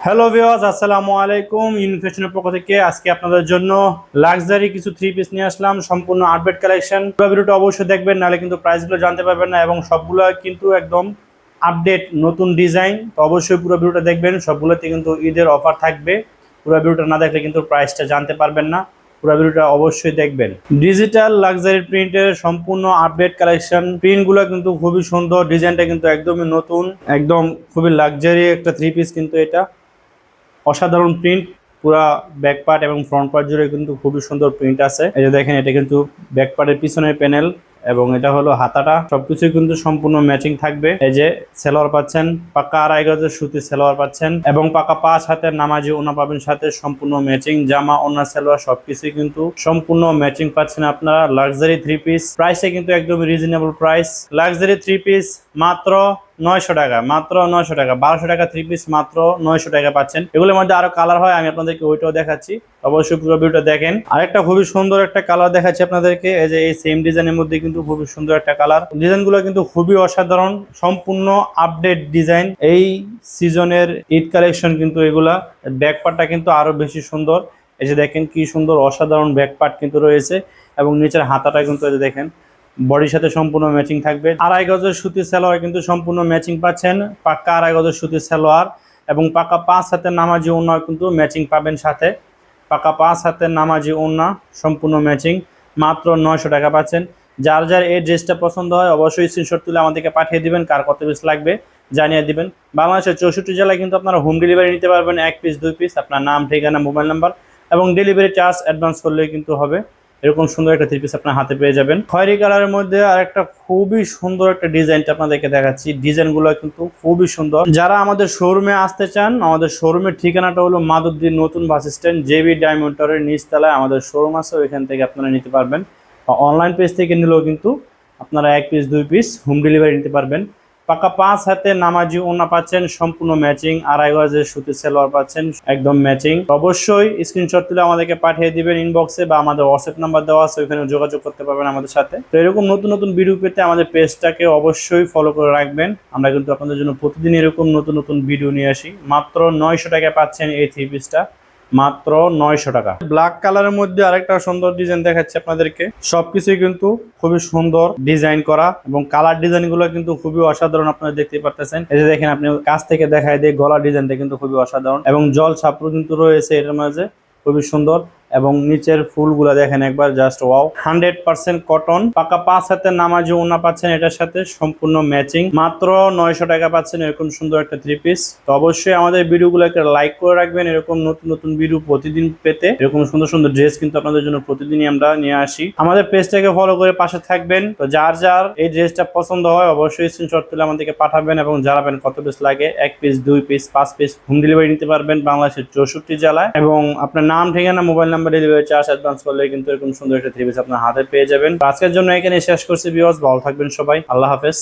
Hello viewers, আসসালামু আলাইকুম। ইনফেশনের পক্ষ থেকে আজকে আপনাদের জন্য লাক্সারি কিছু থ্রি পিস নিয়ে আসলাম, সম্পূর্ণ আপডেট কালেকশন। পুরো ভিডিওটা অবশ্যই দেখবেন, নাহলে কিন্তু প্রাইসগুলো জানতে পারবেন না, এবং সবগুলো কিন্তু একদম আপডেট নতুন ডিজাইন। তো অবশ্যই পুরো ভিডিওটা দেখবেন, সবগুলোতে কিন্তু ঈদের অফার থাকবে। পুরো ভিডিওটা না দেখলে কিন্তু প্রাইসটা জানতে পারবেন না, পুরো ভিডিওটা অবশ্যই দেখবেন। ডিজিটাল লাক্সারি প্রিন্টের সম্পূর্ণ আপডেট কালেকশন। প্রিন্টগুলো কিন্তু খুবই সুন্দর, ডিজাইনটা কিন্তু একদমই নতুন, একদম খুবই লাক্সারি একটা থ্রি পিস কিন্তু এটা। অসাধারণ প্রিন্ট, পুরা ব্যাক পার্ট এবং ফ্রন্ট পার্ট জুড়ে কিন্তু খুবই সুন্দর প্রিন্ট আছে। এই যে দেখেন, এটা কিন্তু ব্যাক পার্টের পিছনের প্যানেল এবং এটা হলো হাতাটা, সবকিছুই কিন্তু সম্পূর্ণ ম্যাচিং থাকবে। এই যে সেলোয়ার পাচ্ছেন, পাক্কা 2.5 গজের সুতি সেলোয়ার পাচ্ছেন, এবং পাক্কা 5 হাতের নামাজি ওনা পাবেন সাথে, সম্পূর্ণ ম্যাচিং জামা ওনা সেলোয়ার সবকিছুই কিন্তু সম্পূর্ণ ম্যাচিং পাচ্ছেন আপনারা। লাক্সারি থ্রি পিস প্রাইসে কিন্তু একদম reasonable price. Luxury three piece মাত্র 900 টাকা, মাত্র 900 টাকা। 1200 টাকা থ্রি পিস মাত্র 900 টাকা পাচ্ছেন। এগুলোর মধ্যে আরো কালার হয়, আমি আপনাদেরকে ওইটাও দেখাচ্ছি, অবশ্যই পুরো ভিডিওটা দেখেন। আরেকটা খুবই সুন্দর একটা কালার দেখাচ্ছি আপনাদেরকে। এই যে এই সেম ডিজাইনের মধ্যে কিন্তু খুবই সুন্দর একটা কালার। ডিজাইনগুলো কিন্তু খুবই অসাধারণ, সম্পূর্ণ আপডেট ডিজাইন। এই সিজনের ঈদ কালেকশন কিন্তু এগুলা। ব্যাক পার্টটা কিন্তু আরো বেশি সুন্দর। এই যে দেখেন কি সুন্দর অসাধারণ ব্যাক পার্ট কিন্তু রয়েছে, এবং নিচের হাতাটা কিন্তু এই যে দেখেন বডির সাথে সম্পূর্ণ ম্যাচিং থাকবে। 2.5 গজের সুতি সালোয়ার কিন্তু সম্পূর্ণ ম্যাচিং পাচ্ছেন, পাক্কা 2.5 গজের সুতি সালোয়ার, এবং পাক্কা 5 হাতের নামাজি ওড়না কিন্তু ম্যাচিং পাবেন সাথে। পাক্কা 5 হাতের নামাজি ওড়না সম্পূর্ণ ম্যাচিং, মাত্র 900 টাকা পাচ্ছেন। যার যার এই ড্রেসটা পছন্দ হয় অবশ্যই স্ক্রিনশট তুলে আমাদেরকে পাঠিয়ে দিবেন, কার কত পিস লাগবে জানিয়ে দিবেন। বাংলাদেশের 64 জেলায় কিন্তু আপনারা হোম ডেলিভারি নিতে পারবেন, 1 পিস 2 পিস, আপনার নাম, ঠিকানা, মোবাইল নাম্বার এবং ডেলিভারি চার্জ অ্যাডভান্স করলেই কিন্তু হবে। এরকম সুন্দর একটা থ্রি পিস আপনার হাতে পেয়ে যাবেন। খয়েরি কালারের মধ্যে আরেকটা খুবই সুন্দর একটা ডিজাইনটা আপনাদেরকে দেখাচ্ছি। ডিজাইনগুলো কিন্তু খুবই সুন্দর। যারা আমাদের শোরুমে আসতে চান, আমাদের শোরুমের ঠিকানাটা হলো মাধবদী নতুন বাস স্ট্যান্ড, জেবি ডায়মন্ড টাওয়ারের নিচতলায় আমাদের শোরুম আছে, ওইখান থেকে আপনারা নিতে পারবেন। অনলাইন পেজ থেকে নিলেও কিন্তু আপনারা 1 পিস 2 পিস হোম ডেলিভারি নিতে পারবেন। পাক্কা 5 হাতে নামাজি ওড়না পাচ্ছেন, সম্পূর্ণ ম্যাচিং। 2.5 গজের সুতি সালোয়ার পাচ্ছেন, একদম ম্যাচিং। অবশ্যই স্ক্রিনশট তুলে আমাদেরকে পাঠিয়ে দিবেন ইনবক্সে, বা আমাদের হোয়াটসঅ্যাপ নাম্বার দেওয়া আছে, ওইখানে যোগাযোগ করতে পারবেন আমাদের সাথে। তো এরকম নতুন নতুন ভিডিও পেতে আমাদের পেজটাকে অবশ্যই ফলো করে রাখবেন। আমরা কিন্তু আপনাদের জন্য প্রতিদিন এরকম নতুন নতুন ভিডিও নিয়ে আসি। মাত্র 900 টাকায় পাচ্ছেন এই থ্রি পিসটা, মাত্র 900 টাকা। ব্ল্যাক কালারের মধ্যে আরেকটা সুন্দর ডিজাইন দেখাচ্ছি আপনাদেরকে। সবকিছুই কিন্তু খুবই সুন্দর ডিজাইন করা, এবং কালার ডিজাইন গুলো কিন্তু খুবই অসাধারণ, আপনারা দেখতে পারতেছেন। এই যে দেখেন, আপনি কাছ থেকে দেখায় দিয়ে গলার ডিজাইনটা কিন্তু খুবই অসাধারণ, এবং জল ছাপড় কিন্তু রয়েছে এর মাঝে, খুবই সুন্দর। এবং নিচের ফুলগুলা দেখেন একবার, জাস্ট ওয়াও। 100% কটন, পাকা 5 হাতের নামাজি ওড়না পাচ্ছেন এটার সাথে, সম্পূর্ণ ম্যাচিং। মাত্র 900 টাকা পাচ্ছেন এরকম সুন্দর একটা থ্রি পিস। তো অবশ্যই আমাদের ভিডিওগুলোকে লাইক করে রাখবেন, এরকম নতুন নতুন ভিডিও প্রতিদিন পেতে। এরকম সুন্দর সুন্দর ড্রেস কিন্তু আপনাদের জন্য প্রতিদিনই আমরা নিয়ে আসি। আমাদের পেজটাকে ফলো করে পাশে থাকবেন। তো যার যার এই ড্রেসটা পছন্দ হয় অবশ্যই স্ক্রিনশট তুলে আমাদেরকে পাঠাবেন, এবং জানাবেন কত পিস লাগে। 1 piece 2 piece 5 piece home delivery নিতে পারবেন বাংলাদেশের 64 জেলায়, এবং আপনার নাম, ঠিকানা, mobile number, delivery charge advance করলে কিন্তু এরকম সুন্দর একটা থ্রি পিস আপনার হাতে পেয়ে যাবেন। আজকের জন্য এখানে শেষ করছি ভিউয়ার্স, ভালো থাকবেন সবাই, আল্লাহ হাফেজ।